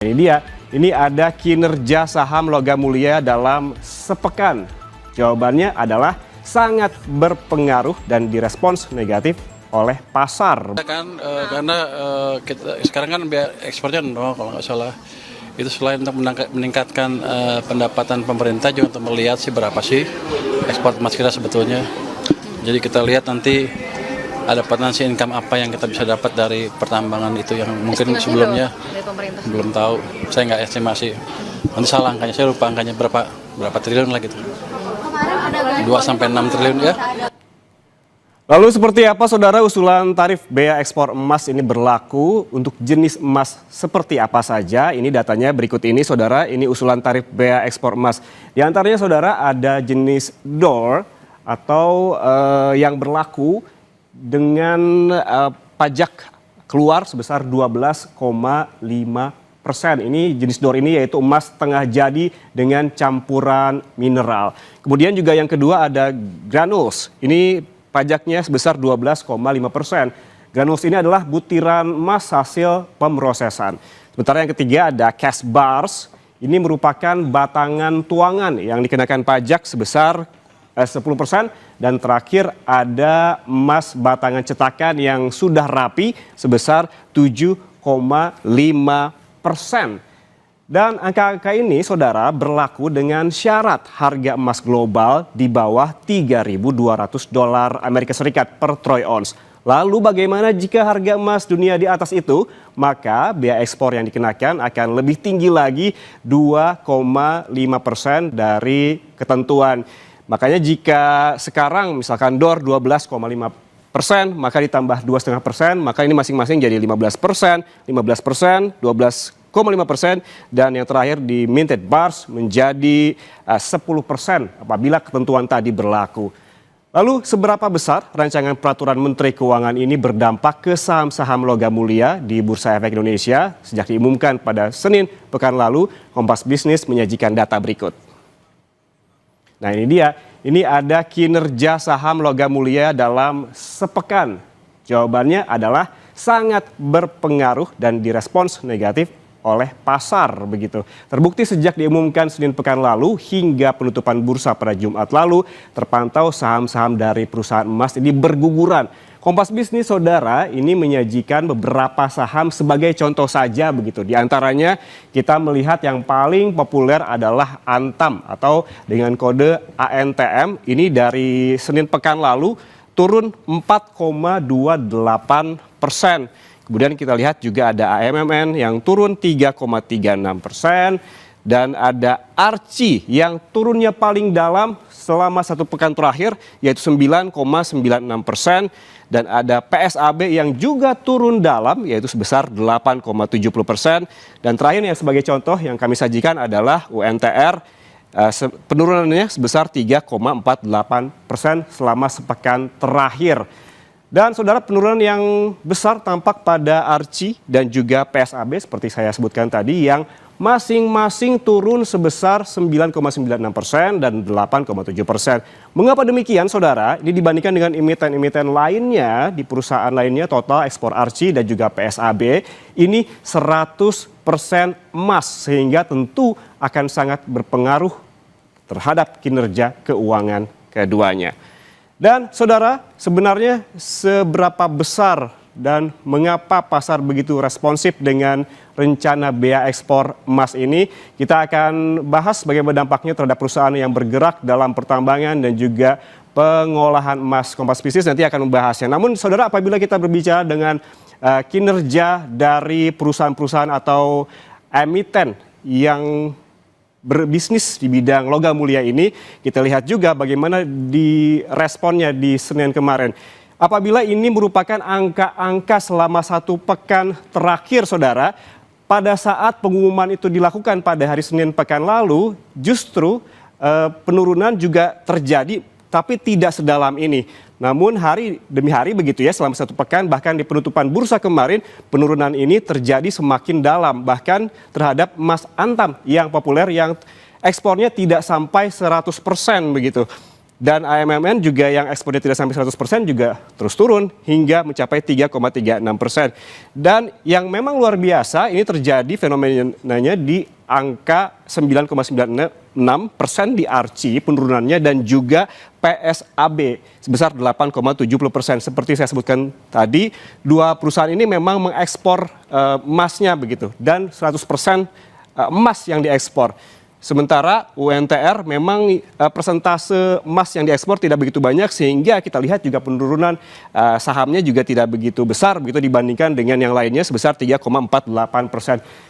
Ini dia, ini ada kinerja saham Logam Mulia dalam sepekan. Jawabannya adalah sangat berpengaruh dan direspons negatif oleh pasar. Karena kita sekarang kan biaya ekspornya nol kalau nggak salah. Itu selain untuk meningkatkan pendapatan pemerintah juga untuk melihat sih berapa sih ekspor emas kita sebetulnya. Jadi kita lihat nanti ada potensi income apa yang kita bisa dapat dari pertambangan itu yang mungkin sebelumnya belum tahu. Saya nggak estimasi. Nanti salah angkanya, saya lupa angkanya berapa triliun lah gitu. 2 sampai 6 triliun ya. Lalu seperti apa saudara usulan tarif bea ekspor emas ini berlaku untuk jenis emas seperti apa saja? Ini datanya berikut ini saudara, ini usulan tarif bea ekspor emas. Di antaranya saudara ada jenis DOR atau yang berlaku dengan pajak keluar sebesar 12,5%. Ini jenis DOR ini yaitu emas tengah jadi dengan campuran mineral. Kemudian juga yang kedua ada granules. Ini pajaknya sebesar 12,5%. Granules ini adalah butiran emas hasil pemrosesan. Sementara yang ketiga ada cash bars. Ini merupakan batangan tuangan yang dikenakan pajak sebesar 10%. Dan terakhir ada emas batangan cetakan yang sudah rapi sebesar 7,5%. Dan angka-angka ini saudara berlaku dengan syarat harga emas global di bawah $3.200 Amerika Serikat per troy ounce. Lalu bagaimana jika harga emas dunia di atas itu? Maka bea ekspor yang dikenakan akan lebih tinggi lagi 2,5% dari ketentuan. Makanya jika sekarang misalkan DOR 12,5%, maka ditambah 2,5%, maka ini masing-masing jadi 15%, 15%, 12,5%, dan yang terakhir di minted bars menjadi 10% apabila ketentuan tadi berlaku. Lalu seberapa besar rancangan peraturan Menteri Keuangan ini berdampak ke saham-saham Logam Mulia di Bursa Efek Indonesia? Sejak diumumkan pada Senin pekan lalu, Kompas Bisnis menyajikan data berikut. Nah ini dia, ini ada kinerja saham Logam Mulia dalam sepekan. Jawabannya adalah sangat berpengaruh dan direspons negatif oleh pasar begitu. Terbukti sejak diumumkan Senin pekan lalu hingga penutupan bursa pada Jumat lalu, terpantau saham-saham dari perusahaan emas ini berguguran. Kompas Bisnis saudara ini menyajikan beberapa saham sebagai contoh saja begitu. Di antaranya kita melihat yang paling populer adalah Antam atau dengan kode ANTM. Ini dari Senin pekan lalu turun 4,28%. Kemudian kita lihat juga ada AMMN yang turun 3,36%. Dan ada Arci yang turunnya paling dalam selama satu pekan terakhir yaitu 9,96%. Dan ada PSAB yang juga turun dalam yaitu sebesar 8,70%. Dan terakhir yang sebagai contoh yang kami sajikan adalah UNTR. Penurunannya sebesar 3,48% selama sepekan terakhir. Dan saudara penurunan yang besar tampak pada Arci dan juga PSAB seperti saya sebutkan tadi yang masing-masing turun sebesar 9,96% dan 8,7%. Mengapa demikian saudara? Ini dibandingkan dengan emiten-emiten lainnya di perusahaan lainnya total ekspor Arci dan juga PSAB ini 100% emas sehingga tentu akan sangat berpengaruh terhadap kinerja keuangan keduanya. Dan saudara, sebenarnya seberapa besar dan mengapa pasar begitu responsif dengan rencana bea ekspor emas ini? Kita akan bahas bagaimana dampaknya terhadap perusahaan yang bergerak dalam pertambangan dan juga pengolahan emas. Kompas Bisnis nanti akan membahasnya. Namun saudara, apabila kita berbicara dengan kinerja dari perusahaan-perusahaan atau emiten yang berbisnis di bidang logam mulia ini, kita lihat juga bagaimana di responnya di Senin kemarin. Apabila ini merupakan angka-angka selama satu pekan terakhir saudara, pada saat pengumuman itu dilakukan pada hari Senin pekan lalu, justru penurunan juga terjadi tapi tidak sedalam ini. Namun hari demi hari begitu ya selama satu pekan, bahkan di penutupan bursa kemarin penurunan ini terjadi semakin dalam. Bahkan terhadap emas Antam yang populer yang ekspornya tidak sampai 100% begitu. Dan AMMN juga yang ekspornya tidak sampai 100% juga terus turun hingga mencapai 3,36%. Dan yang memang luar biasa ini terjadi fenomenanya di angka 9,96% di ARCI penurunannya dan juga PSAB sebesar 8,70%. Seperti saya sebutkan tadi, dua perusahaan ini memang mengekspor emasnya begitu dan 100% emas yang diekspor. Sementara UNTR memang persentase emas yang diekspor tidak begitu banyak sehingga kita lihat juga penurunan sahamnya juga tidak begitu besar begitu dibandingkan dengan yang lainnya sebesar 3,48%.